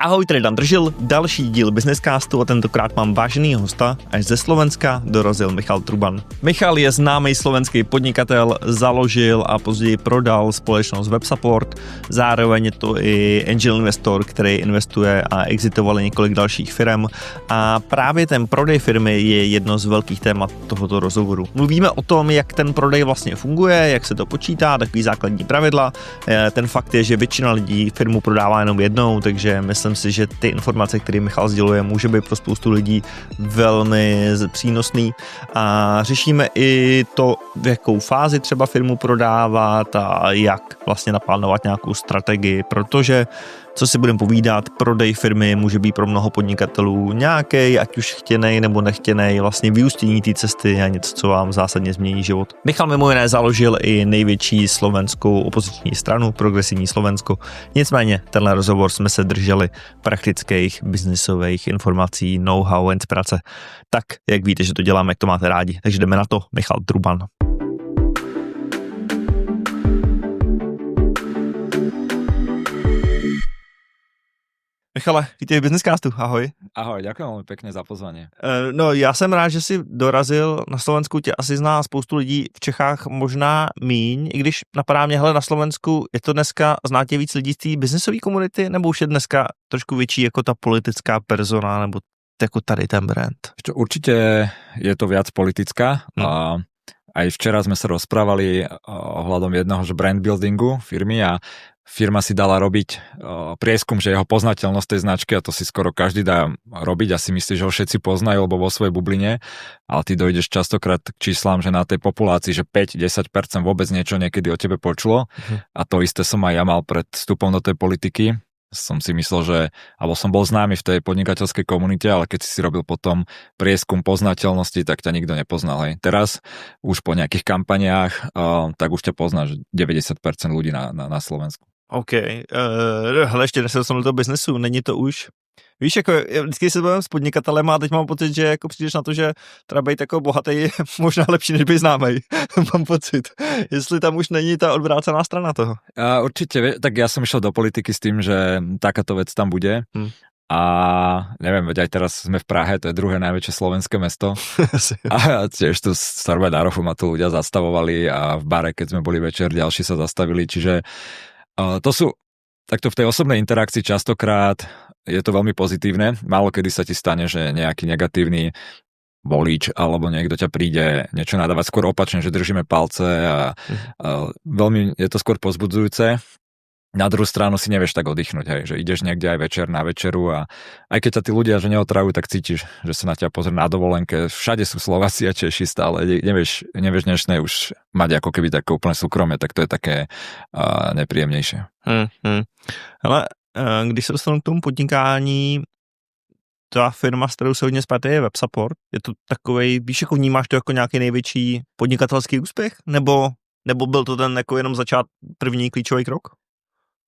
Ahoj, tady Dan Držil, další díl Businesscastu a tentokrát mám váženýho hosta, až ze Slovenska dorazil Michal Truban. Michal je známý slovenský podnikatel, založil a později prodal společnost WebSupport, zároveň je to i angel investor, který investuje a exitoval několik dalších firm a právě ten prodej firmy je jedno z velkých témat tohoto rozhovoru. Mluvíme o tom, jak ten prodej vlastně funguje, jak se to počítá, takový základní pravidla. Ten fakt je, že většina lidí firmu prodává jenom jednou, takže myslím si, že ty informace, které Michal sděluje, může být pro spoustu lidí velmi přínosný. A řešíme i to, v jakou fázi třeba firmu prodávat a jak vlastně naplánovat nějakou strategii, protože co si budeme povídat, prodej firmy může být pro mnoho podnikatelů nějaký, ať už chtěnej nebo nechtěnej, vlastně vyústění té cesty a něco, co vám zásadně změní život. Michal mimo jiné založil i největší slovenskou opoziční stranu, Progresivní Slovensko. Nicméně tenhle rozhovor jsme se drželi praktických biznisových informací, know-how a inspirace. Tak, jak víte, že to děláme, jak to máte rádi. Takže jdeme na to. Michal Truban. Michale, vítej v Businesscastu, ahoj. Ahoj, ďakujem veľmi pekne za pozvanie. No, já jsem rád, že jsi dorazil na Slovensku, tě asi zná spoustu lidí v Čechách, možná míň, i když napadá mě, hele, na Slovensku je to dneska, znáte víc lidí z té biznesové komunity, nebo už je dneska trošku větší jako ta politická persona, nebo jako tady ten brand? Určite je to viac politická. Aj včera sme sa rozprávali ohľadom jednoho, že brand buildingu firmy a firma si dala robiť prieskum, že jeho poznateľnosť tej značky, a to si skoro každý dá robiť a si myslí, že ho všetci poznajú, alebo vo svojej bubline, ale ty dojdeš častokrát k číslám, že na tej populácii, že 5-10% vôbec niečo niekedy o tebe počulo a to isté som aj ja mal pred vstupom do tej politiky. Som si myslel, že, alebo som bol známy v tej podnikateľskej komunite, ale keď si robil potom prieskum poznateľnosti, tak ťa nikto nepoznal. Hej. Teraz už po nejakých kampaniách, tak už ťa pozná, že 90% ľudí na Slovensku. OK. Hele, ještě nesedl jsem do toho biznesu, není to už... Víš, jako vždycky se bavím s podnikatelem a teď mám pocit, že jako přijdeš na to, že teda být jako bohatý je možná lepší, než být známej. Mám pocit. Jestli tam už není ta odvrácená strana toho. Určite, tak ja som išiel do politiky s tým, že takáto vec tam bude. A neviem, veď aj teraz sme v Prahe, to je druhé najväčšie slovenské mesto. A tiež tu Starba Darofu ma tu ľudia zastavovali a v bare, keď sme boli večer, ďalší sa zastavili. Čiže to sú takto v tej osobnej interakcii častokrát je to veľmi pozitívne. Málo kedy sa ti stane, že nejaký negatívny volič alebo niekto ťa príde niečo nadávať. Skôr opačne, že držíme palce a veľmi je to skôr povzbudzujúce. Na druhú stranu si nevieš tak oddychnúť, hej, že ideš niekde aj večer na večeru a aj keď ťa tí ľudia že neotravujú, tak cítiš, že sa na ťa pozrie na dovolenke. Všade sú Slováci a Češi stále. Nevieš dnešné už mať ako keby také úplne súkromie, tak to je také nepríjemnejšie. Ale když se dostanu k tomu podnikání, ta firma, s kterou se hodně spáte, je WebSupport. Je to takovej, víš, jako vnímáš to jako nějaký největší podnikatelský úspěch? Nebo byl to ten jako jenom první klíčový krok?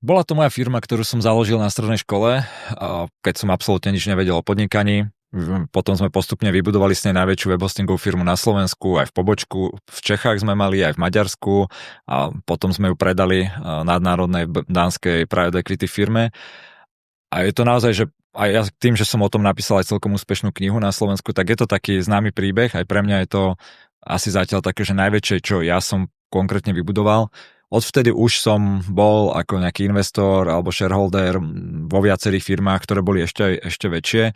Bola to moja firma, ktorú som založil na strednej škole, keď som absolútne nič nevedel o podnikaní. Potom sme postupne vybudovali s nej najväčšiu webhostingovú firmu na Slovensku, aj v pobočku. V Čechách sme mali, aj v Maďarsku a potom sme ju predali nadnárodnej dánskej private equity firme. A je to naozaj, že aj ja tým, že som o tom napísal aj celkom úspešnú knihu na Slovensku, tak je to taký známy príbeh. Aj pre mňa je to asi zatiaľ také, že najväčšie, čo ja som konkrétne vybudoval. Odvtedy už som bol ako nejaký investor alebo shareholder vo viacerých firmách, ktoré boli ešte väčšie,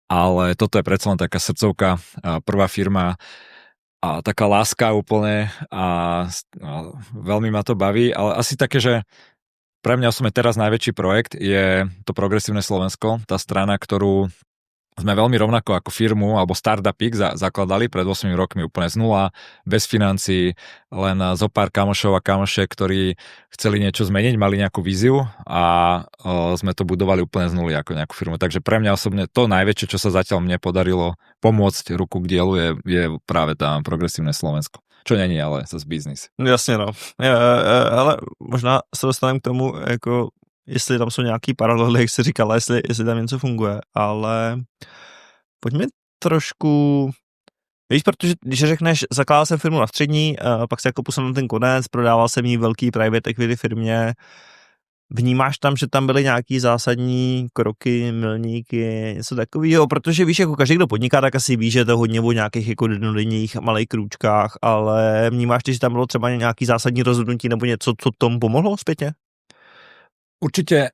ale toto je predsa len taká srdcovka, prvá firma a taká láska úplne a veľmi ma to baví, ale asi také, že pre mňa osobne teraz najväčší projekt je to Progresívne Slovensko, tá strana, ktorú sme veľmi rovnako ako firmu alebo Startupik zakladali pred 8 rokmi úplne z nula, bez financií, len zo pár kamošov a kamošek, ktorí chceli niečo zmeniť, mali nejakú víziu a sme to budovali úplne z nuly ako nejakú firmu. Takže pre mňa osobne to najväčšie, čo sa zatiaľ mne podarilo pomôcť ruku k dielu je práve tá Progresívne Slovensko. Čo není, ale zase biznis. Jasně, no. Ale možná se dostaneme k tomu, jako jestli tam jsou nějaký paralely, jak jsi říkala, jestli tam něco funguje, ale pojďme trošku, víš, protože když řekneš, zakládal jsem firmu na střední, pak se jako posunul na ten konec, prodával jsem jí velký private equity firmě, Vnímáš tam, že tam byly nějaký zásadní kroky, milníky, něco takového? Protože víš, jako každý, kdo podniká, tak asi ví, že je to hodně o nějakých jako jednodenních malých krůčkách, ale vnímáš ty, že tam bylo třeba nějaký zásadní rozhodnutí nebo něco, co tomu pomohlo zpětně? Určite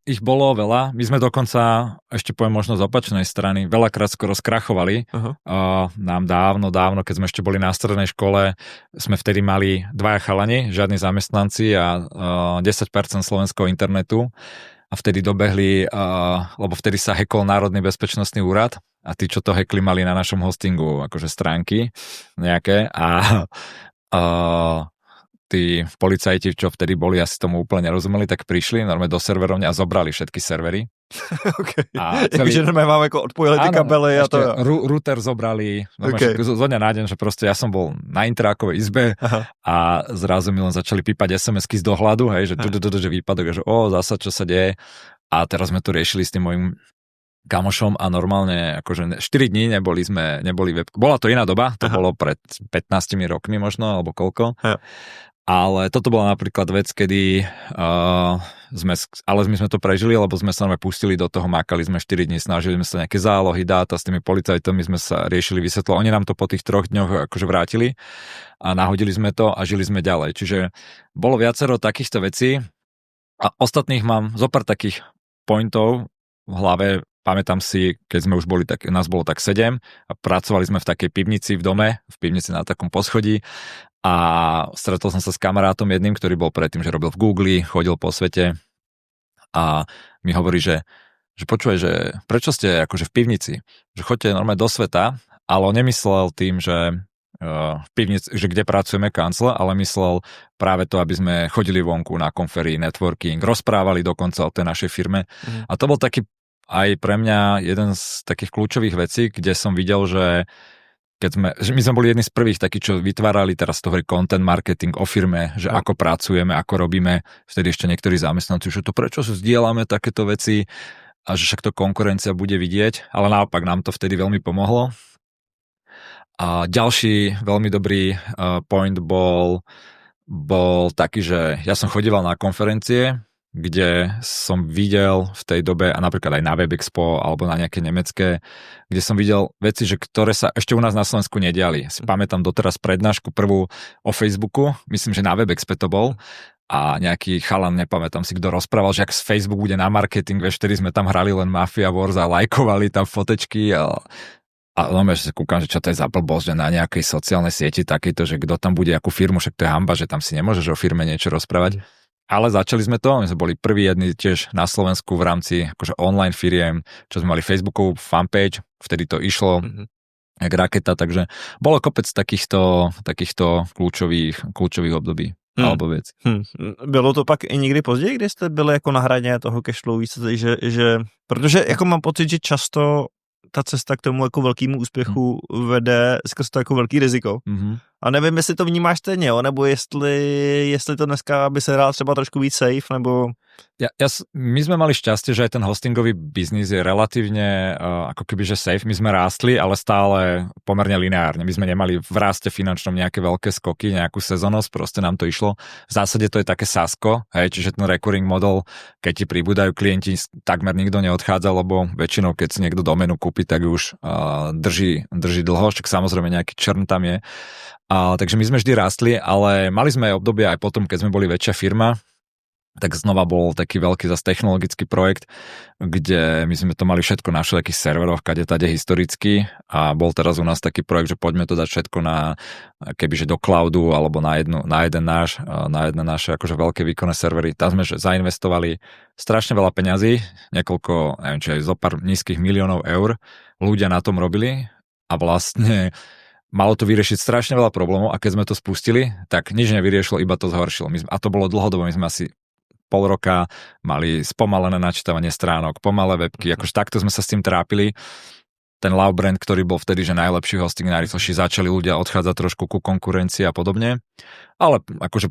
ich bolo veľa. My sme dokonca, ešte poviem možno z opačnej strany, veľakrát skoro skrachovali. Nám dávno, keď sme ešte boli na strednej škole, sme vtedy mali 2 chalani, žiadni zamestnanci a 10% slovenského internetu. A vtedy dobehli, lebo vtedy sa hackol Národný bezpečnostný úrad a tí, čo to hackli, mali na našom hostingu akože stránky nejaké a tí policajti, čo vtedy boli, asi tomu úplne nerozumeli, tak prišli normálne do serverovne a zobrali všetky servery. Okay. A celý... Takže normálne máme ako odpojili tie kabely a to... Router zobrali, okay. Zo dňa na deň, že proste ja som bol na interákovej izbe a zrazu mi len začali pípať SMS-ky z dohľadu, hej, že výpadok, že zasa čo sa deje. A teraz sme to riešili s tým mojim kamošom a normálne akože 4 dní neboli web. Bola to iná doba, to bolo pred 15 rokmi možno, alebo koľko. Ale toto bola napríklad vec, kedy my sme to prežili, lebo sme sa pustili do toho, makali sme 4 dní, snažili sme sa nejaké zálohy, dáta s tými policajtami sme sa riešili, vysvetlo. Oni nám to po tých 3 dňoch akože vrátili a nahodili sme to a žili sme ďalej. Čiže bolo viacero takýchto vecí a ostatných mám zopár takých pointov v hlave. Pamätám si, keď sme už boli nás bolo tak 7 a pracovali sme v takej pivnici v dome, v pivnici na takom poschodí a stretol som sa s kamarátom jedným, ktorý bol predtým, že robil v Google, chodil po svete a mi hovorí, že počúvaj, že prečo ste akože v pivnici, že choďte normálne do sveta, ale on nemyslel tým, že v pivnici, že kde pracujeme kancel, ale myslel práve to, aby sme chodili vonku na konferii, networking, rozprávali dokonca o tej našej firme a to bol taký aj pre mňa jeden z takých kľúčových vecí, kde som videl, že my sme boli jedni z prvých takí, čo vytvárali teraz to hovorí content marketing o firme, že ako pracujeme, ako robíme, vtedy ešte niektorí zamestnanci, že to prečo zdieľame takéto veci a že však to konkurencia bude vidieť, ale naopak nám to vtedy veľmi pomohlo. A ďalší veľmi dobrý point bol taký, že ja som chodíval na konferencie, kde som videl v tej dobe, a napríklad aj na WebExpo alebo na nejaké nemecké, kde som videl veci, že ktoré sa ešte u nás na Slovensku nediali. Si pamätám doteraz prednášku prvú o Facebooku, myslím, že na WebExpe to bol, a nejaký chalan, nepamätám si, kto rozprával, že ak z Facebook bude na marketing, vieš, vtedy sme tam hrali len Mafia Wars a lajkovali tam fotečky a že sa kúkam, že čo to je za blbosť, že na nejakej sociálnej sieti takýto, že kto tam bude, akú firmu, však to je hanba, že tam si nemôžeš o firme niečo rozprávať. Ale začali sme to, my sme boli prví jedni tiež na Slovensku v rámci akože online firiem, čo sme mali Facebookovú fanpage, vtedy to išlo jak raketa, takže bolo kopec takýchto kľúčových období alebo věcí. Bylo to pak i někdy později, kdy jste byli jako na hraně toho cashflow, že protože jako mám pocit, že často ta cesta k tomu jako velkému úspěchu vede skrz to jako velký riziko. A nevím, jestli to vnímáš stejně, nebo jestli to dneska by se hrál třeba trošku víc safe, nebo... My sme mali šťastie, že aj ten hostingový biznis je relatívne ako keby, že safe. My sme rástli, ale stále pomerne lineárne. My sme nemali v raste finančnom nejaké veľké skoky, nejakú sezónnosť, proste nám to išlo. V zásade to je také SaaSko, hej, čiže ten recurring model, keď ti pribúdajú klienti, takmer nikto neodchádza, lebo väčšinou, keď si niekto doménu kúpi, tak už drží dlho, však samozrejme nejaký churn tam je. Takže my sme vždy rástli, ale mali sme aj obdobie aj potom, keď sme boli väčšia firma, tak znova bol taký veľký zase technologický projekt, kde my sme to mali všetko na všetkých serveroch, kade tade historicky, a bol teraz u nás taký projekt, že poďme to dať všetko na kebyže do cloudu alebo na jedné naše akože veľké výkonné servery. Tam sme zainvestovali strašne veľa peňazí, niekoľko, neviem, či aj zo pár nízkych miliónov eur, ľudia na tom robili a vlastne malo to vyriešiť strašne veľa problémov, a keď sme to spustili, tak nič nevyriešilo, iba to zhoršilo. A to bolo dlhodobo, my sme asi pol roka mali spomalené načítavanie stránok, pomalé webky, akože takto sme sa s tým trápili. Ten Love brand, ktorý bol vtedy, že najlepší hosting najrýchlejší, začali ľudia odchádzať trošku ku konkurencii a podobne. Ale akože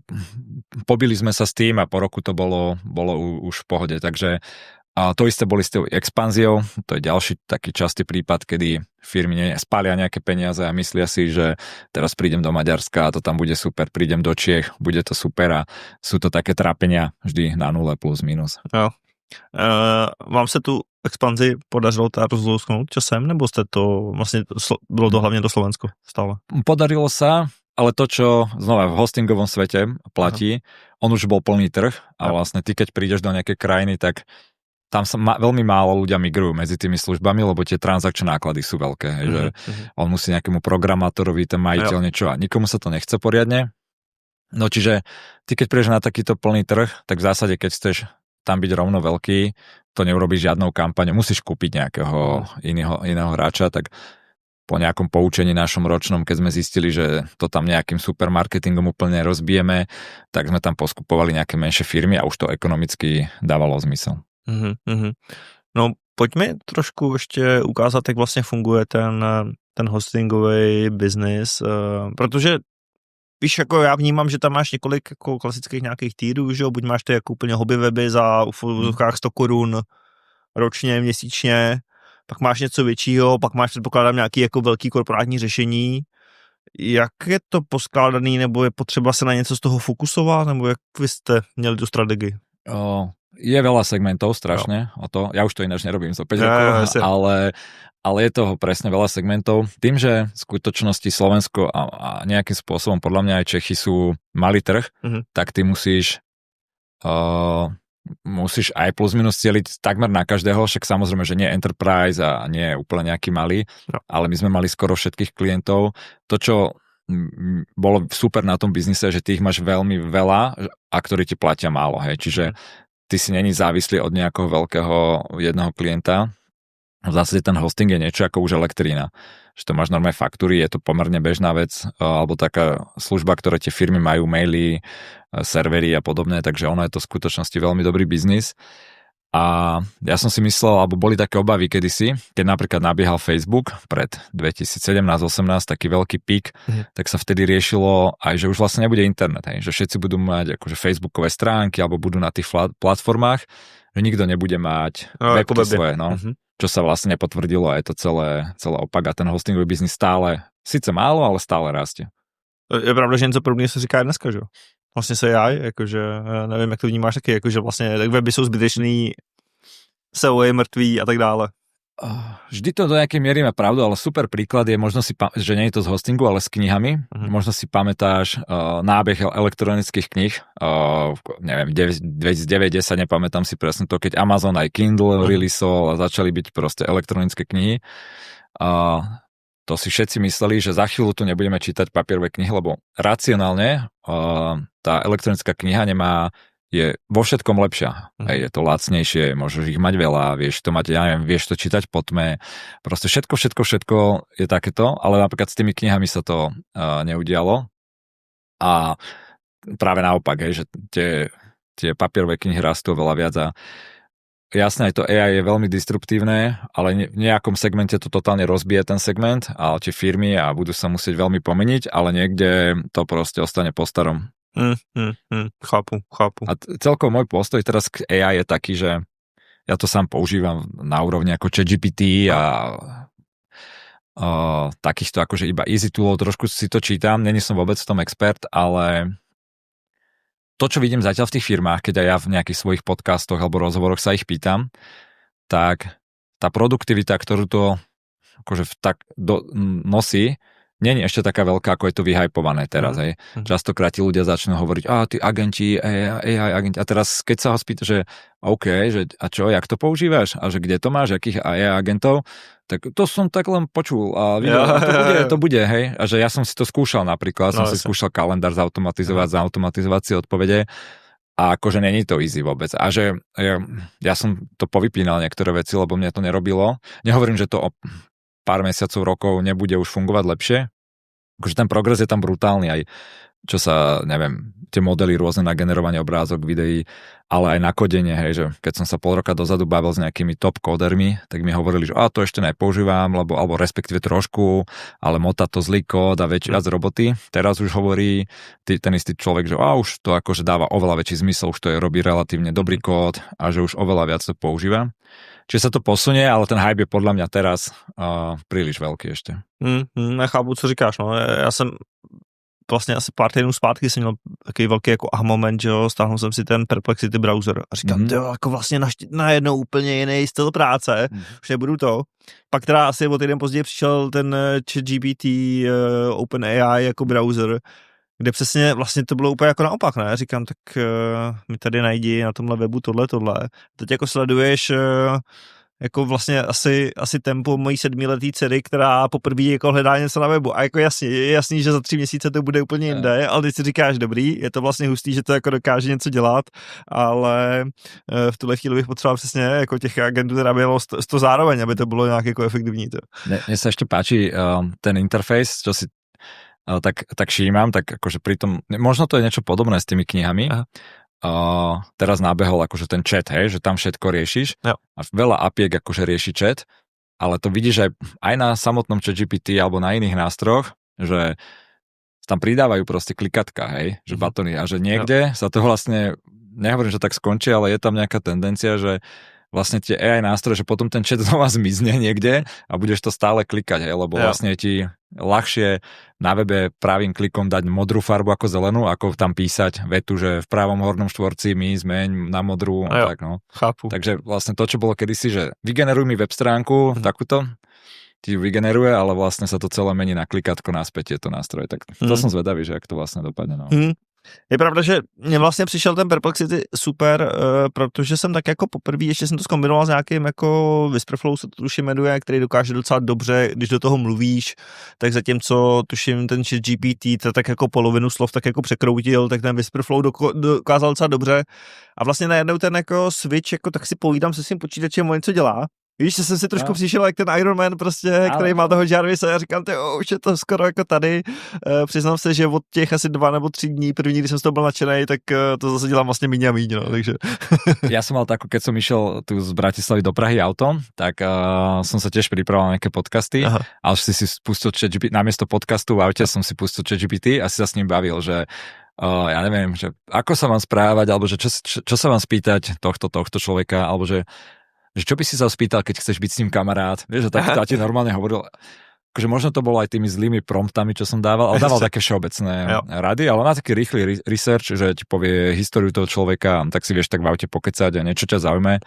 pobili sme sa s tým a po roku to bolo už v pohode. Takže A to isté boli s tou expanziou, to je ďalší taký častý prípad, kedy firmy spália nejaké peniaze a myslia si, že teraz prídem do Maďarska a to tam bude super, prídem do Čiech, bude to super a sú to také trápenia vždy na nule plus minus. Jo. Vám se tu expanzi podařilo teda rozlousknout časem, nebo jste to vlastně, bylo to hlavně do Slovensko stále? Podarilo sa, ale to, čo znova v hostingovom svete platí, on už bol plný trh a vlastne ty, keď prídeš do nejakej krajiny, tak tam sa veľmi málo ľudia migrujú medzi tými službami, lebo tie transakčné náklady sú veľké, že on musí nejakému programátorovi, ten majiteľ niečo a nikomu sa to nechce poriadne. No čiže ty, keď prídeš na takýto plný trh, tak v zásade, keď chceš tam byť rovno veľký, to neurobíš žiadnou kampaňou, musíš kúpiť nejakého iného hráča, tak po nejakom poučení našom ročnom, keď sme zistili, že to tam nejakým supermarketingom úplne rozbijeme, tak sme tam poskupovali nejaké menšie firmy a už to ekonomicky dávalo zmysel. No, pojďme trošku ještě ukázat, jak vlastně funguje ten hostingový biznis, protože víš, jako já vnímám, že tam máš několik jako klasických nějakých týrů, že jo, buď máš ty jako úplně hobby weby za v 100 korun ročně, měsíčně, pak máš něco většího, pak máš předpokládám nějaký jako velký korporátní řešení. Jak je to poskládaný, nebo je potřeba se na něco z toho fokusovat, nebo jak vy jste měli tu strategii? Je veľa segmentov strašne o to. Ja už to ináč nerobím za 5 rokov, ale je toho presne veľa segmentov. Tým, že v skutočnosti Slovensko a nejakým spôsobom podľa mňa aj Čechy sú malý trh, tak ty musíš aj plus minus cieliť takmer na každého, však samozrejme, že nie enterprise a nie úplne nejaký malý, ale my sme mali skoro všetkých klientov. To, čo bolo super na tom biznise, že ty ich máš veľmi veľa a ktorí ti platia málo, hej, čiže ty si není závislý od nejakého veľkého jedného klienta. V zásade ten hosting je niečo ako už elektrína. Že to máš normálne faktúry, je to pomerne bežná vec, alebo taká služba, ktoré tie firmy majú, maily, servery a podobné, takže ono je to v skutočnosti veľmi dobrý biznis. A ja som si myslel, alebo boli také obavy kedysi, keď napríklad nabiehal Facebook pred 2017-18, taký veľký pík, tak sa vtedy riešilo aj, že už vlastne nebude internet, hej, že všetci budú mať akože facebookové stránky alebo budú na tých platformách, že nikto nebude mať webky svoje, čo sa vlastne nepotvrdilo a je to celé opak a ten hostingový biznis stále, síce málo, ale stále rastie. Je pravda, že něco podobného se říká dneska, že jo? Vlastně se AI, jakože, nevím, jak to vnímáš taky, jakože vlastně weby jsou zbytečný, SEO je mrtvý a tak dále. Vždy to do nejakej miery má pravdu, ale super príklad je, možno si, že nie je to z hostingu, ale s knihami. Možno si pamätáš nábeh elektronických kníh, neviem, 2009-10, nepamätám si presne to, keď Amazon aj Kindle releaseol a začali byť proste elektronické knihy. To si všetci mysleli, že za chvíľu tu nebudeme čítať papierové knihy, lebo racionálne tá elektronická kniha je vo všetkom lepšia. Je to lacnejšie, môžeš ich mať veľa, vieš to mať, ja neviem, vieš to čítať po tme. Proste všetko je takéto, ale napríklad s tými knihami sa to neudialo. A práve naopak, že tie papierové knihy rastú veľa viac a jasné, aj to AI je veľmi disruptívne, ale v nejakom segmente to totálne rozbije ten segment a tie firmy a budú sa musieť veľmi pomeniť, ale niekde to proste ostane po starom. Chápu. A celkovo môj postoj teraz k AI je taký, že ja to sám používam na úrovni ako ChatGPT a takýchto akože iba easy toolov, trošku si to čítam, není som vôbec v tom expert, ale to, čo vidím zatiaľ v tých firmách, keď aj ja v nejakých svojich podcastoch alebo rozhovoroch sa ich pýtam, tak tá produktivita, ktorú to akože nosí, nie je ešte taká veľká, ako je to vyhypované teraz. Častokrát tí ľudia začnú hovoriť, tí agenti, AI agenti. A teraz, keď sa ho spýta, že OK, že a čo, jak to používaš? A že kde to máš, akých AI agentov? Tak to som tak len počul a videl, to bude, hej. A že ja som si to skúšal napríklad, som si skúšal kalendár zautomatizovať si odpovede a akože není to easy vôbec. A že ja som to povypínal niektoré veci, lebo mne to nerobilo. Nehovorím, že to o pár mesiacov, rokov nebude už fungovať lepšie. Akože ten progres je tam brutálny aj čo sa, neviem, tie modely rôzne na generovanie obrázok, videí, ale aj na kodenie, hej, že keď som sa pol roka dozadu bavil s nejakými top kódermi, tak mi hovorili, že to ešte nepoužívam, alebo respektíve trošku, ale motá to zlý kód a viac roboty. Teraz už hovorí ten istý človek, že už to akože dáva oveľa väčší zmysel, už to robí relatívne dobrý kód a že už oveľa viac to používa. Čiže sa to posunie, ale ten hype je podľa mňa teraz príliš veľký ešte. Nechápu, co říkáš, no. Já jsem vlastně asi pár týdnů zpátky jsem měl takový velký jako moment, že jo, stáhnul jsem si ten Perplexity browser a říkám, jako vlastně najednou úplně jiný styl práce, už nebudu to. Pak teda asi o týden později přišel ten ChatGPT OpenAI jako browser, kde přesně vlastně to bylo úplně jako naopak, ne? Říkám, tak mi tady najdi na tomhle webu tohle. Teď jako sleduješ jako vlastně asi tempo mojí 7letý dcery, která poprvé jako hledá něco na webu. A jako je jasný, že za 3 měsíce to bude úplně jinde, ale ty si říkáš, dobrý, je to vlastně hustý, že to jako dokáže něco dělat, ale v tuhle chvíli bych potřeboval přesně jako těch agentů, která by bylo 100 zároveň, aby to bylo nějak jako efektivní. Mne sa ešte páči ten interface, čo si tak všímam, tak akože pri tom, možno to je niečo podobné s tými knihami. Teraz nábehol akože ten chat, hej, že tam všetko riešiš. Jo. A veľa apiek akože rieši chat, ale to vidíš aj na samotnom ChatGPT alebo na iných nástrojoch, že tam pridávajú proste klikatka, hej, že batony a že niekde sa to vlastne, nehovorím, že tak skončí, ale je tam nejaká tendencia, že vlastne tie AI nástroje, že potom ten chat znova zmizne niekde a budeš to stále klikať, hej, lebo vlastne ti ľahšie na webe pravým klikom dať modrú farbu ako zelenú, ako tam písať vetu, že v pravom hornom štvorci mi zmeň na modrú a tak, no. Chápu. Takže vlastne to, čo bolo kedysi, že vygeneruj mi web stránku, takúto, ti vygeneruje, ale vlastne sa to celé mení na klikátko naspäť tieto nástroje. Tak to som zvedavý, že jak to vlastne dopadne, no. Je pravda, že mně vlastně přišel ten Perplexity super, protože jsem tak jako poprvé, ještě jsem to zkombinoval s nějakým jako Whisperflow se to tuším jmenuje, který dokáže docela dobře, když do toho mluvíš, tak zatímco tuším ten ChatGPT to tak jako polovinu slov tak jako překroutil, tak ten Whisperflow dokázal docela dobře a vlastně najednou ten jako switch, jako tak si povídám se svým počítačem, o něco dělá. Víš, že jsem si trošku přišel jak ten Iron Man prostě, který má toho Jarvisa a já říkám, už je to skoro jako tady. Přiznám se, že od těch asi 2 nebo 3 dní, první, když jsem z toho byl nadšenej, tak to zase dělám vlastně míň a míň, no, takže. Ja som mal takú, keď som išiel tu z Bratislavy do Prahy autom, tak som sa tiež pripravoval na nejaké podcasty, ale si pustil ChatGPT, namiesto podcastu v aute som si pustil ChatGPT a si sa s ním bavil, že ja neviem, že ako sa mám správať, alebo že čo sa mám spýtať tohto človeka, alebo že čo by si sa spýtal, keď chceš byť s ním kamarát. Vieš, že tak ti normálne hovoril, akože možno to bolo aj tými zlými promptami, čo som dával, ale dával také všeobecné rady, ale má taký rýchly research, že ti povie históriu toho človeka, tak si vieš tak v aute pokecať a niečo ťa zaujme.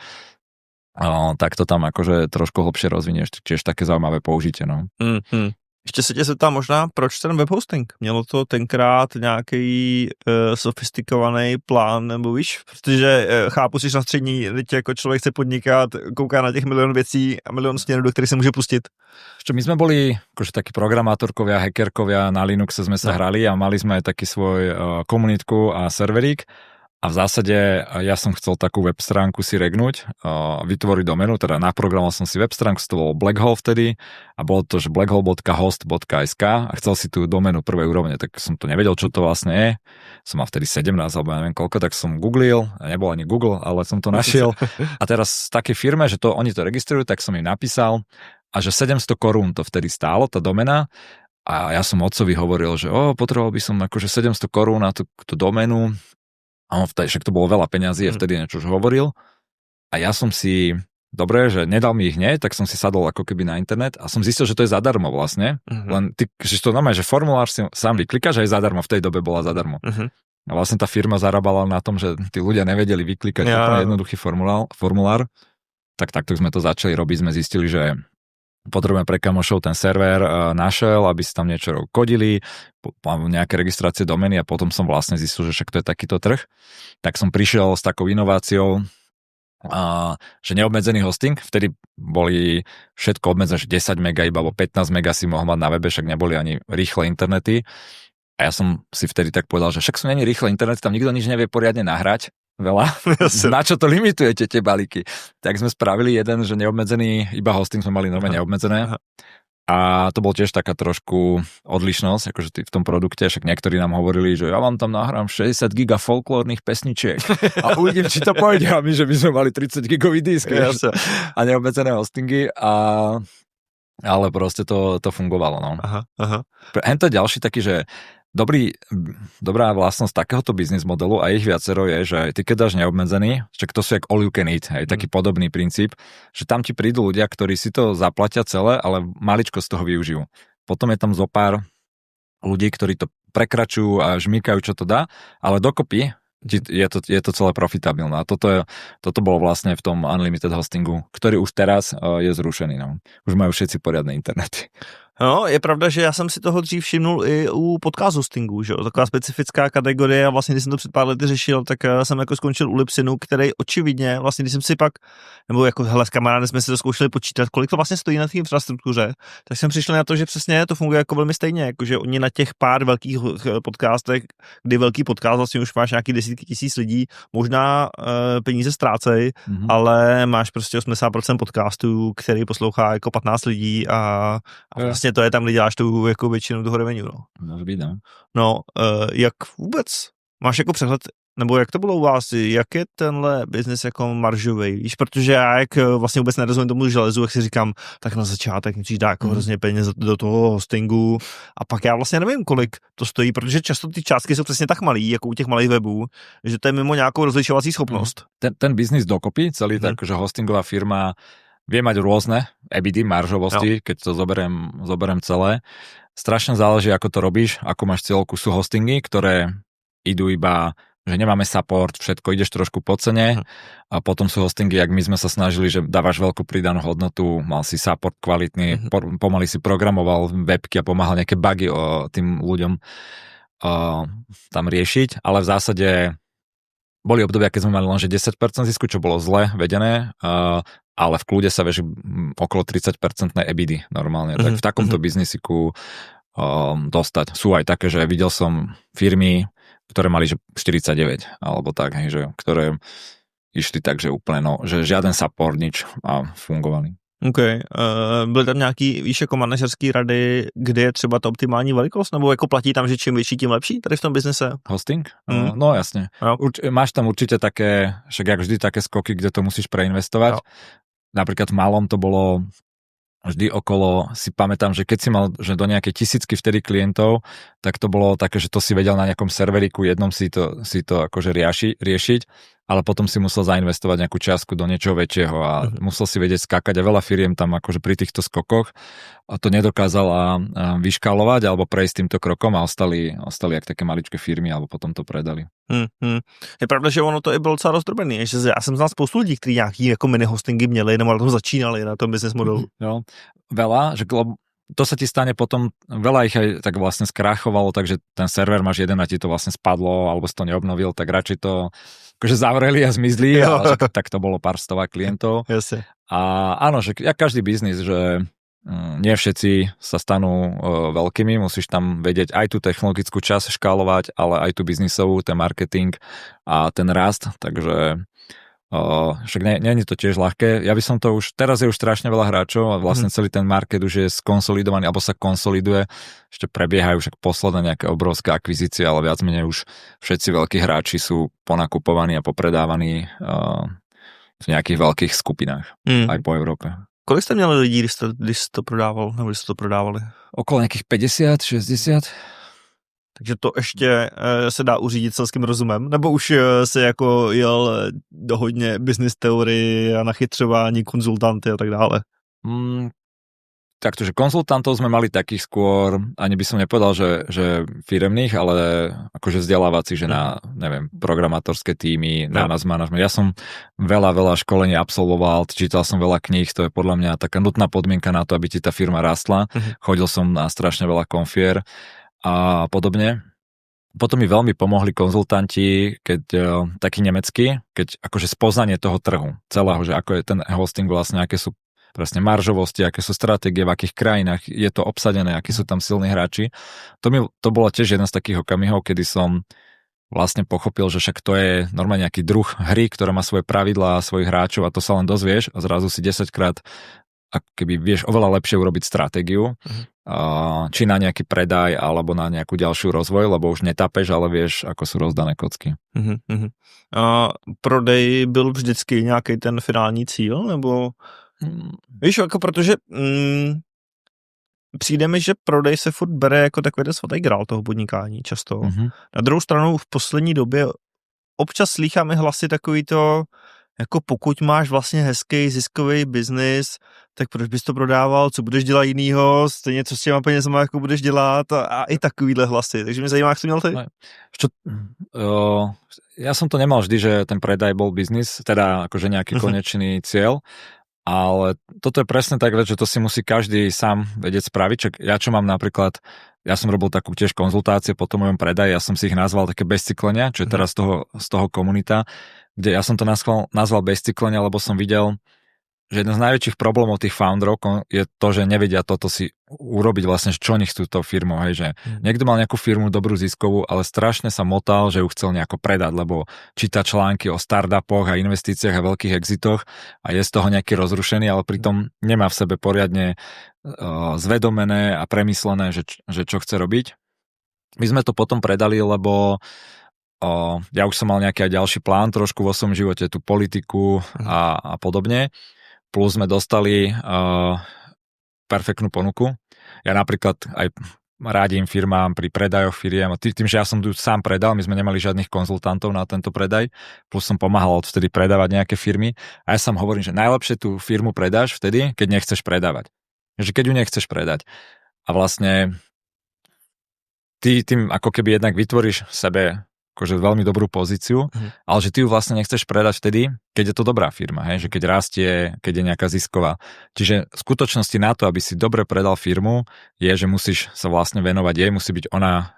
Tak to tam akože trošku hlbšie rozvinieš, tiež také zaujímavé použitie, no. Ještě se tě zeptám možná, proč ten webhosting? Mělo to tenkrát nějaký sofistikovaný plán, nebo víš? Protože chápu, jsi na střední, teď jako člověk chce podnikat, kouká na těch milion věcí a milion směrů, do kterých se může pustit. Ešte my sme boli akože takí programátorkovia, hackerkovia, na Linuxe sme sa hrali a mali sme aj taký svoj komunitku a serverík. A v zásade ja som chcel takú web stránku si regnúť, vytvoriť doménu, teda naprogramoval som si web stránku, to bolo Blackhole vtedy a bolo to, že blackhole.host.sk a chcel si tú doménu prvej úrovne, tak som to nevedel, čo to vlastne je. Som mal vtedy 17 alebo neviem koľko, tak som googlil, nebol ani Google, ale som to našiel. A teraz v takej firme, že to oni to registrujú, tak som im napísal a že 700 korún to vtedy stálo, tá domena. A ja som otcovi hovoril, že potreboval by som akože 700 korún na tú doménu. A on vtedy, však to bolo veľa peňazí a vtedy niečo už hovoril. A ja som si, dobre, že nedal mi ich hneď, tak som si sadol ako keby na internet a som zistil, že to je zadarmo vlastne. Len ty, že to normálne, že formulár si sám vyklikaš a je zadarmo, v tej dobe bola zadarmo. A vlastne tá firma zarábala na tom, že tí ľudia nevedeli vyklikať úplne jednoduchý formulár. Tak takto sme to začali robiť, sme zistili, že potrebujeme pre kamošov ten server našiel, aby si tam niečo kodili, nejaké registrácie domény a potom som vlastne zistil, že však to je takýto trh. Tak som prišiel s takou inováciou, že neobmedzený hosting, vtedy boli všetko obmedzené, že 10 mega iba, alebo 15 mega si mohol mať na webe, však neboli ani rýchle internety. A ja som si vtedy tak povedal, že však sú není rýchle internety, tam nikto nič nevie poriadne nahrať. Veľa. Na čo to limitujete tie balíky? Tak sme spravili jeden, že neobmedzený, iba hosting sme mali normálne neobmedzené. A to bol tiež taká trošku odlišnosť, akože v tom produkte, však niektorí nám hovorili, že ja vám tam nahrám 60 giga folklórnych pesničiek a uvidím, či to pôjde. A my, že by sme mali 30 gigový disk a neobmedzené hostingy, ale proste to fungovalo. No. Aha. Hento ďalší taký, že dobrá vlastnosť takéhoto biznis modelu a ich viacero je, že ty keď dáš neobmedzený, však to sú jak all you can eat, taký podobný princíp, že tam ti prídu ľudia, ktorí si to zaplatia celé, ale maličko z toho využijú. Potom je tam zopár ľudí, ktorí to prekračujú a žmýkajú, čo to dá, ale dokopy je to celé profitabilné. A toto bolo vlastne v tom unlimited hostingu, ktorý už teraz je zrušený. No. Už majú všetci poriadne internety. No, je pravda, že já jsem si toho dřív všimnul i u podcast hostingu, že jo, taková specifická kategorie a vlastně, když jsem to před pár lety řešil, tak jsem jako skončil u Libsynu, který očividně, vlastně, když jsem si pak, nebo jako hele, s kamarádem jsme si to zkoušeli počítat, kolik to vlastně stojí na té infrastruktuře, tak jsem přišel na to, že přesně to funguje jako velmi stejně, jakože oni na těch pár velkých podcastech, kdy velký podcast vlastně už máš nějaký desítky tisíc lidí, možná peníze ztrácej, ale máš prostě 80% podcastů, který poslouchá jako 15 lidí a vlastně to je tam, kde děláš tu jako většinu toho revenue. No. Může být, no. No, jak vůbec máš jako přehled, nebo jak to bylo u vás, jak je tenhle biznes jako maržový, víš, protože já jak vlastně vůbec nerozumím tomu železu, jak si říkám, tak na začátek musíš dát jako hrozně peněz do toho hostingu a pak já vlastně nevím, kolik to stojí, protože často ty částky jsou přesně tak malý, jako u těch malých webů, že to je mimo nějakou rozlišovací schopnost. Ten biznis dokopy, celý tak, že hostingová firma vie mať rôzne EBITDA, maržovosti, keď to zoberiem celé. Strašne záleží, ako to robíš, ako máš cieľku. Sú hostingy, ktoré idú iba, že nemáme support, všetko, ideš trošku po cene a potom sú hostingy, jak my sme sa snažili, že dávaš veľkú pridanú hodnotu, mal si support kvalitný, pomaly si programoval webky a pomáhal nejaké bugy tým ľuďom tam riešiť, ale v zásade boli obdobia, keď sme mali len 10% zisku, čo bolo zle vedené, ale v kľude sa vieš okolo 30% EBITDA normálne. Tak v takomto biznisiku dostať. Sú aj také, že videl som firmy, ktoré mali že 49 alebo tak, hej, že, ktoré išli tak, že úplne, no, že žiaden support, nič a fungovali. OK. Byly tam nějaký, víš, jako manažerský rady, kde je třeba ta optimální velikost, nebo jako platí tam, že čím větší, tím lepší tady v tom biznise? Hosting? No jasne. No. Máš tam určite také, však jak vždy také skoky, kde to musíš preinvestovať. No. Napríklad v malom to bolo vždy okolo, si pamätám, že keď si mal že do nejakej tisícky vtedy klientov, tak to bolo také, že to si vedel na nejakom serveriku jednom si to akože riešiť, ale potom si musel zainvestovať nejakú čiastku do niečoho väčšieho a musel si vedieť skákať a veľa firiem tam akože pri týchto skokoch a to nedokázala vyškálovať alebo prejsť týmto krokom a ostali jak také maličké firmy alebo potom to predali. Je pravda, že ono to i bylo docela rozdrobený, že já jsem znal spoustu lidí, kteří nějaký jako mini hostingy měli nebo na tom začínali na tom business modelu. Jo, veľa, že to sa ti stane potom, veľa ich aj tak vlastne skrachovalo, takže ten server máš jeden a ti to vlastne spadlo, alebo si to neobnovil, tak radšej to akože zavreli a zmizli, ale tak to bolo pár stovák klientov. Jasne. A áno, že jak každý biznis, že nie všetci sa stanú veľkými, musíš tam vedieť aj tú technologickú časť škálovať, ale aj tú biznisovú, ten marketing a ten rast, takže však nie je to tiež ľahké. Ja by som to už, teraz je už strašne veľa hráčov a vlastne celý ten market už je skonsolidovaný, alebo sa konsoliduje. Ešte prebiehajú však posledné nejaké obrovské akvizície, ale viac menej už všetci veľkí hráči sú ponakupovaní a popredávaní v nejakých veľkých skupinách aj po Európe. Kolik jste měli lidí, když jste to prodával, nebo když jste to prodávali? Okolo nějakých 50, 60. Takže to ještě se dá uřídit selským rozumem? Nebo už se jako jel do hodně business teorii a nachytřování, konzultanty a tak dále? Takto, že konzultantov sme mali takých skôr, ani by som nepovedal, že firemných, ale akože vzdelávací, že na, neviem, programátorské týmy, na nás manažment. Ja som veľa školení absolvoval, čítal som veľa kníh, to je podľa mňa taká nutná podmienka na to, aby ti tá firma rastla. Chodil som na strašne veľa konfier a podobne. Potom mi veľmi pomohli konzultanti, keď taký nemecký, keď akože spoznanie toho trhu celého, že ako je ten hosting vlastne, aké sú presne maržovosti, aké sú stratégie, v akých krajinách je to obsadené, akí sú tam silní hráči. To bolo tiež jeden z takých okamihov, kedy som vlastne pochopil, že však to je normálne nejaký druh hry, ktorá má svoje pravidlá a svojich hráčov a to sa len dozvieš a zrazu si 10-krát ako keby vieš oveľa lepšie urobiť stratégiu, či na nejaký predaj, alebo na nejakú ďalšiu rozvoj, lebo už netápeš, ale vieš, ako sú rozdané kocky. A prodej byl vždycky nějaký ten finální cíl, nebo víš, jako protože přijde mi, že prodej se furt bere jako takový ten svatý grál toho podnikání často. Na druhou stranu v poslední době občas slýcháme hlasy takový to, jako pokud máš vlastně hezký ziskový biznis, tak proč bys to prodával, co budeš dělat jinýho, stejně co s těma penězma jako budeš dělat a i takovýhle hlasy. Takže mě zajímá, jak to měl ty. Ja som to nemal vždy, že ten predaj bol biznis, teda akože nejaký konečný cieľ, ale toto je presne tak vec, že to si musí každý sám vedieť spraviť. Čak ja čo mám napríklad, ja som robil takú tiež konzultácie po tom mojom predaji, ja som si ich nazval také bezcyklenia, čo je teraz z toho komunita, kde ja som to nazval bezcyklenia, lebo som videl, že jeden z najväčších problémov tých founderov je to, že nevedia toto si urobiť vlastne, čo oni chcú tou firmou, hej, že niekto mal nejakú firmu dobrú ziskovú, ale strašne sa motal, že ju chcel nejako predať, lebo číta články o startupoch a investíciách a veľkých exitoch a je z toho nejaký rozrušený, ale pritom nemá v sebe poriadne zvedomené a premyslené, že čo chce robiť. My sme to potom predali, lebo ja už som mal nejaký aj ďalší plán trošku vo svojom živote, tú politiku a podobne. Plus sme dostali perfektnú ponuku. Ja napríklad aj radím firmám pri predajoch firiem, tým, že ja som tu sám predal, my sme nemali žiadnych konzultantov na tento predaj, plus som pomáhal odvtedy predávať nejaké firmy a ja sám hovorím, že najlepšie tú firmu predáš vtedy, keď nechceš predávať. Že keď ju nechceš predať. A vlastne ty tým ako keby jednak vytvoríš sebe akože veľmi dobrú pozíciu, ale že ty ju vlastne nechceš predať vtedy, keď je to dobrá firma, hej? Že keď rastie, keď je nejaká zisková. Čiže v skutočnosti na to, aby si dobre predal firmu, je, že musíš sa vlastne venovať jej, musí byť ona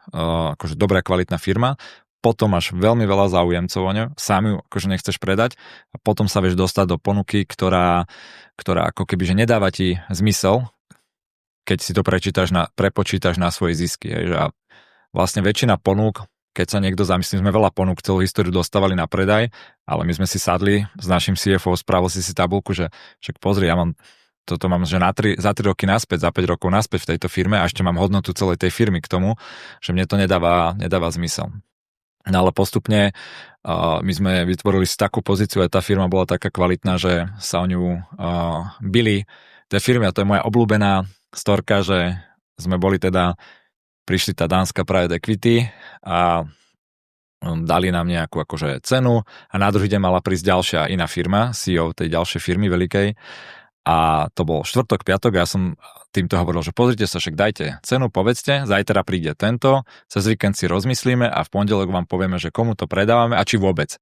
akože dobrá, kvalitná firma, potom máš veľmi veľa záujemcov o ňu, sám ju akože nechceš predať a potom sa vieš dostať do ponuky, ktorá ako keby, že nedáva ti zmysel, keď si to prepočítaš na svoje zisky. Hej? Že vlastne väčšina ponúk, keď sa niekto zamyslí, sme veľa ponúk celú históriu dostávali na predaj, ale my sme si sadli s našim CFO, spravil si tabuľku, že však pozri, ja mám, že za 3 roky naspäť, za 5 rokov naspäť v tejto firme a ešte mám hodnotu celej tej firmy k tomu, že mne to nedáva zmysel. No ale postupne my sme vytvorili si takú pozíciu a tá firma bola taká kvalitná, že sa o ňu bili tie firmy a to je moja obľúbená storka, že sme boli teda prišli tá dánska private equity a dali nám nejakú akože cenu a na druhý deň mala prísť ďalšia iná firma, CEO tej ďalšej firmy veľkej a to bol štvrtok, piatok a ja som týmto hovoril, že pozrite sa, však dajte cenu, povedzte, zajtra príde tento, cez víkend si rozmyslíme a v pondelok vám povieme, že komu to predávame a či vôbec.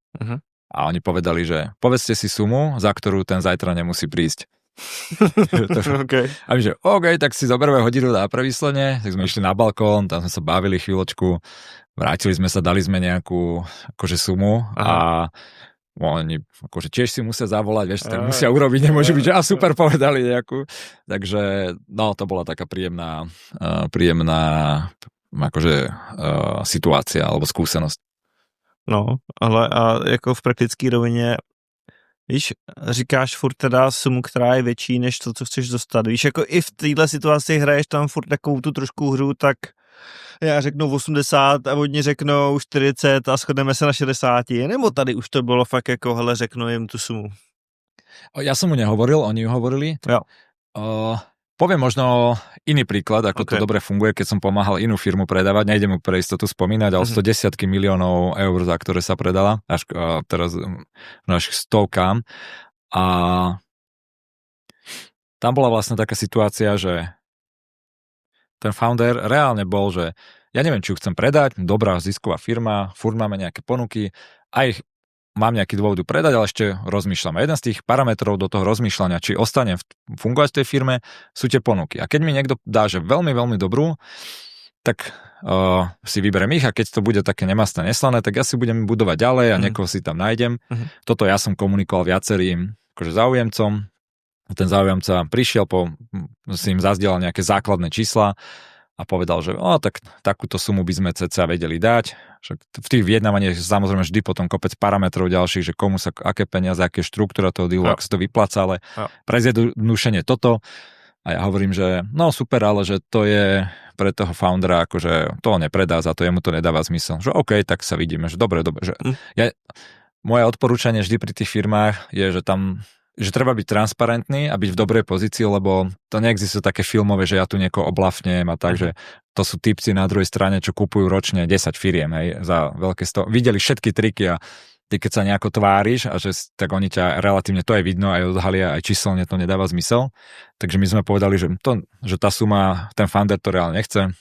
A oni povedali, že povedzte si sumu, za ktorú ten zajtra nemusí prísť. Okay. A my, že OK, tak si zoberme hodinu na premyslenie, tak sme išli na balkón, tam sme sa bavili chvíľočku, vrátili sme sa, dali sme nejakú akože sumu a oni akože tiež si musia zavolať, vieš, tak musia urobiť, nemôže byť, že super, povedali nejakú. Takže no, to bola taká príjemná akože situácia alebo skúsenosť. No, ale a jako v praktické rovině víš, říkáš furt teda sumu, která je větší než to, co chceš dostat. Víš, jako i v téhle situaci hraješ tam furt takovou tu trošku hru, tak já řeknu 80 a oni řeknou 40 a shodneme se na 60. Nebo tady už to bylo fakt jako, hele, řeknu jim tu sumu. Ja som mu nehovoril, oni ju hovorili. Jo. Poviem možno iný príklad, ako to dobre funguje, keď som pomáhal inú firmu predávať, nejdem mu pre istotu spomínať, ale 110 miliónov eur, za ktoré sa predala, až teraz až stovkám. A tam bola vlastne taká situácia, že ten founder reálne bol, že ja neviem, či ju chcem predať, dobrá zisková firma, furt máme nejaké ponuky, aj mám nejaký dôvod predať, ale ešte rozmýšľam. A jeden z tých parametrov do toho rozmýšľania, či ostanem fungovať v tej firme, sú tie ponuky. A keď mi niekto dá, že veľmi, veľmi dobrú, tak si vyberiem ich a keď to bude také nemastné, neslané, tak ja si budem budovať ďalej a niekoho si tam nájdem. Toto ja som komunikoval viacerým akože záujemcom. Ten záujemca prišiel, si im zazdielal nejaké základné čísla a povedal, že tak takúto sumu by sme cca vedeli dať. Však v tých vyjednávaniach samozrejme vždy potom kopec parametrov ďalších, že komu sa, aké peniaze, aké štruktúra toho dealu, ako sa to vypláca, ale pre zjednodušenie toto. A ja hovorím, že no super, ale že to je pre toho foundera, akože to nepredá, za to jemu to nedáva zmysel. Že OK, tak sa vidíme, že dobre. Že moje odporúčanie vždy pri tých firmách je, že treba byť transparentný a byť v dobrej pozícii, lebo to neexistuje také filmové, že ja tu niekoho oblafnem a tak, že to sú typci na druhej strane, čo kupujú ročne 10 firiem, hej, za veľké videli všetky triky a ty keď sa nejako tváriš a že tak oni ťa relatívne to aj vidno, aj odhalia, aj číselne to nedáva zmysel. Takže my sme povedali, že tá suma, ten founder to reálne nechce.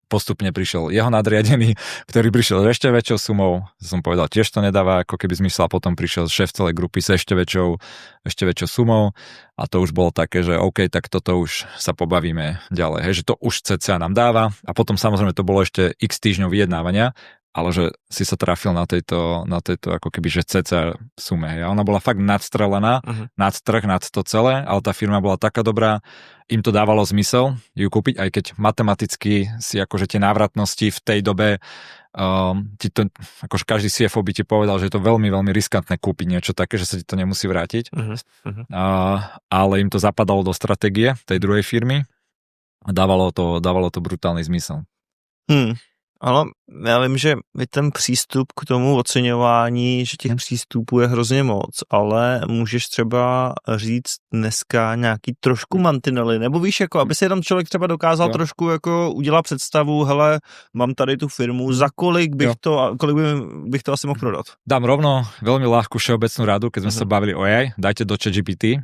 Postupne prišiel jeho nadriadený, ktorý prišiel s ešte väčšou sumou. Som povedal, tiež to nedáva ako keby zmysel, a potom prišiel šéf celej grupy s ešte väčšou sumou a to už bolo také, že OK, tak toto už sa pobavíme ďalej. Hej, že to už cca nám dáva a potom samozrejme to bolo ešte x týždňov vyjednávania, ale že si sa trafil na tejto ako keby, že cca sume. A ona bola fakt nadstrelená, nad trh, nad to celé, ale tá firma bola taká dobrá, im to dávalo zmysel ju kúpiť, aj keď matematicky si akože tie návratnosti v tej dobe ti to, akože každý CFO by ti povedal, že je to veľmi, veľmi riskantné kúpiť niečo také, že sa ti to nemusí vrátiť. Ale im to zapadalo do stratégie tej druhej firmy a dávalo to brutálny zmysel. Ale já vím, že je ten přístup k tomu oceňování, že těch přístupů je hrozně moc, ale můžeš třeba říct dneska nějaký trošku mantinely, nebo víš, jako aby si tam člověk třeba dokázal trošku jako udělat představu, hele, mám tady tu firmu, za kolik bych to asi mohl prodat? Dám rovno veľmi ľahkú všeobecnú radu, keď sme sa bavili o AI, dajte do ChatGPT,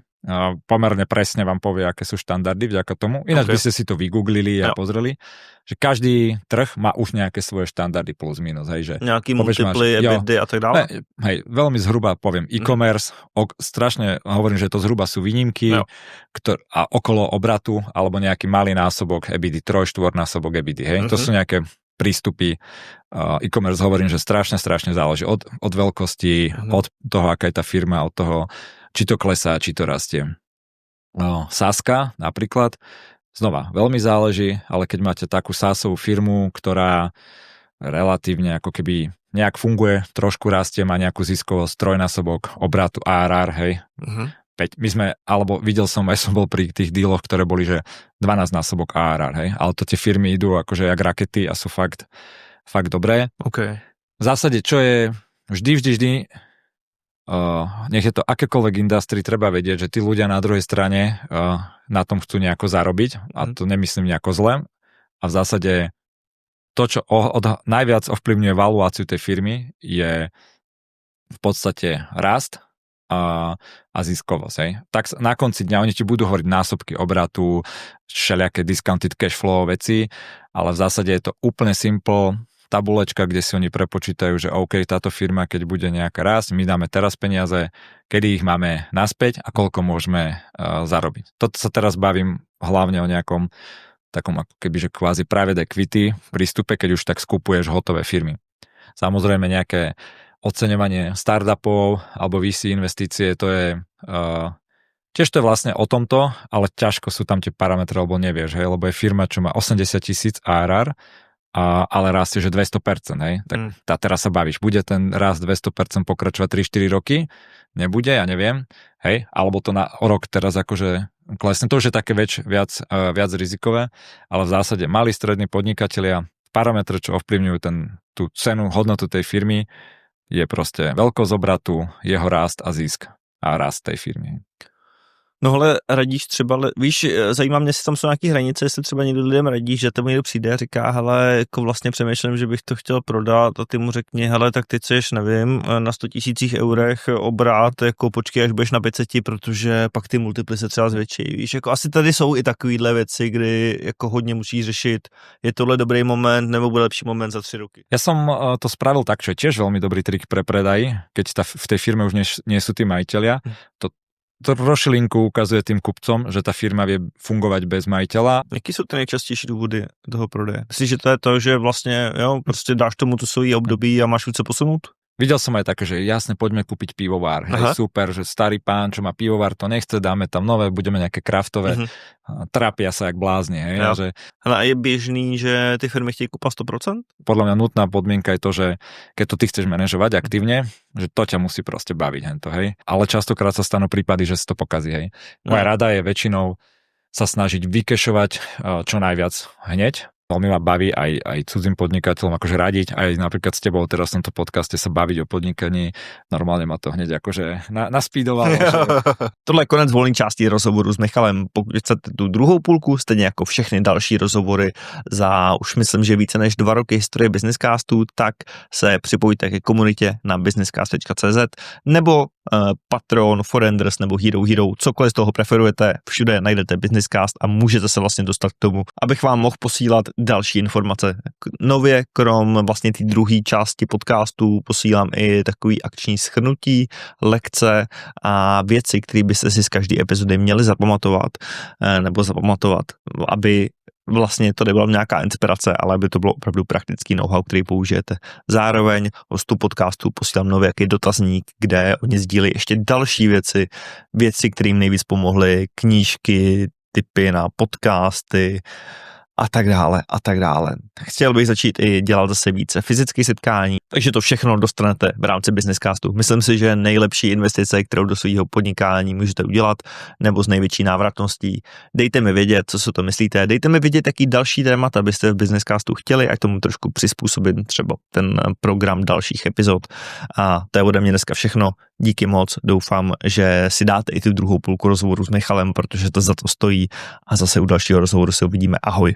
pomerne presne vám povie, aké sú štandardy vďaka tomu. Ináč by ste si to vygooglili a pozreli, že každý trh má už nejaké svoje štandardy plus minus. Hej, že nejaký multiply, EBITDA a tak dále? Hej, veľmi zhruba poviem e-commerce, strašne hovorím, že to zhruba sú výnimky a okolo obratu alebo nejaký malý násobok EBITDA, 3-4 násobok EBITDA. Hej, to sú nejaké prístupy. E-commerce hovorím, že strašne záleží od veľkosti, od toho, aká je tá firma, od toho, či to klesá, či to rastie. SaaSka napríklad, znova, veľmi záleží, ale keď máte takú SaaSovú firmu, ktorá relatívne ako keby nejak funguje, trošku rastie, má nejakú ziskovosť, 3-násobok obratu ARR, hej, 5. Videl som, aj som bol pri tých dealoch, ktoré boli, že 12-násobok ARR, hej, ale to tie firmy idú akože jak rakety a sú fakt dobré. Okay. V zásade, čo je vždy nech je to akékoľvek industry, treba vedieť, že tí ľudia na druhej strane na tom chcú nejako zarobiť a to nemyslím nejako zle a v zásade to, čo najviac ovplyvňuje valuáciu tej firmy je v podstate rast a ziskovosť. Hej. Tak na konci dňa oni ti budú hovoriť násobky obratu, všelijaké discounted cash flow veci, ale v zásade je to úplne simple tabulečka, kde si oni prepočítajú, že OK, táto firma, keď bude nejaká rásť, my dáme teraz peniaze, kedy ich máme naspäť a koľko môžeme zarobiť. Toto sa teraz bavím hlavne o nejakom takom ako kebyže kvázi private equity prístupe, keď už tak skupuješ hotové firmy. Samozrejme nejaké oceňovanie startupov alebo VC investície, to je tiež to je vlastne o tomto, ale ťažko sú tam tie parametre, lebo nevieš, hej, lebo je firma, čo má 80,000 ARR, ale rastie, že 200%, hej. Tak teraz sa bavíš, bude ten rast 200% pokračovať 3-4 roky? Nebude, ja neviem, hej, alebo to o rok teraz akože klesne, to už je také viac rizikové, ale v zásade malí strední podnikatelia, parametre, čo ovplyvňujú tú cenu, hodnotu tej firmy, je proste veľkosť obratu, jeho rast a zisk a rast tej firmy. No ale radíš třeba, víš, zajímá mě, jestli tam jsou nějaký hranice, jestli třeba někdo lidem radí, že tomu někdo přijde a říká, hele, jako vlastně přemýšlím, že bych to chtěl prodat a ty mu řekni, hele, tak ty chceš, nevím, na 100 000 eurech obrat, jako počkej, až budeš na 500, protože pak ty multiply se třeba zvětší, víš, jako asi tady jsou i takovýhle věci, kdy jako hodně musíš řešit, je tohle dobrý moment, nebo bude lepší moment za 3 roky. Ja som to spravil tak, čo je tiež veľmi dobrý trik pre predaj, keď v tej firme už nie sú tí majiteľia, to rošilinku ukazuje tým kupcom, že tá firma vie fungovať bez majiteľa. Jaký sú tie nejčastější důvody toho prodeje? Myslíš, že to je to, že vlastně jo, prostě dáš tomu tu svojí období a máš chuť se posunout? Videl som aj také, že jasne, poďme kúpiť pivovár. Hej, super, že starý pán, čo má pivovár, to nechce, dáme tam nové, budeme nejaké kraftové. Trápia sa jak blázni. Hej, jo. že... Ale je běžný, že ty firmy chtějí kúpať 100%? Podľa mňa nutná podmienka je to, že keď to ty chceš manažovať aktívne, že to ťa musí proste baviť, hej. Ale častokrát sa stanú prípady, že si to pokazí, hej. Moja rada je väčšinou sa snažiť vykešovať čo najviac hneď. Veľmi ma baví aj cudzým podnikateľom akože radiť, aj napríklad s tebou teraz v tomto podcaste sa baviť o podnikaní. Normálne ma to hneď akože naspídovalo. Že... Tohle je konec volné části rozhovoru s Michalem. Pokud chcete tu druhou půlku, stejně jako všechny další rozhovory za už myslím, že více než 2 roky historie Businesscastu, tak se připojte ke komunitě na businesscast.cz nebo Patreon, Forenders nebo Hero, cokoliv z toho preferujete, všude najdete Businesscast a můžete se vlastně dostat k tomu, abych vám mohl posílat další informace. Nově, krom vlastně té druhé části podcastu, posílám i takový akční shrnutí, lekce a věci, které byste si z každé epizody měli zapamatovat, aby vlastně to nebyla nějaká inspirace, ale aby to bylo opravdu praktický know-how, který použijete. Zároveň hostu podcastu posílám nový jaký dotazník, kde oni sdílí ještě další věci, kterým nejvíc pomohly, knížky, tipy na podcasty a tak dále. Chtěl bych začít i dělat zase více fyzických setkání, takže to všechno dostanete v rámci Businesscastu. Myslím si, že nejlepší investice, kterou do svého podnikání můžete udělat, nebo s největší návratností. Dejte mi vědět, co si to myslíte, dejte mi vědět, jaký další témata byste v Businesscastu chtěli, ať tomu trošku přizpůsobím třeba ten program dalších epizod. A to je ode mě dneska všechno. Díky moc, doufám, že si dáte i tu druhou půlku rozhovoru s Michalem, protože to za to stojí a zase u dalšího rozhovoru se uvidíme. Ahoj.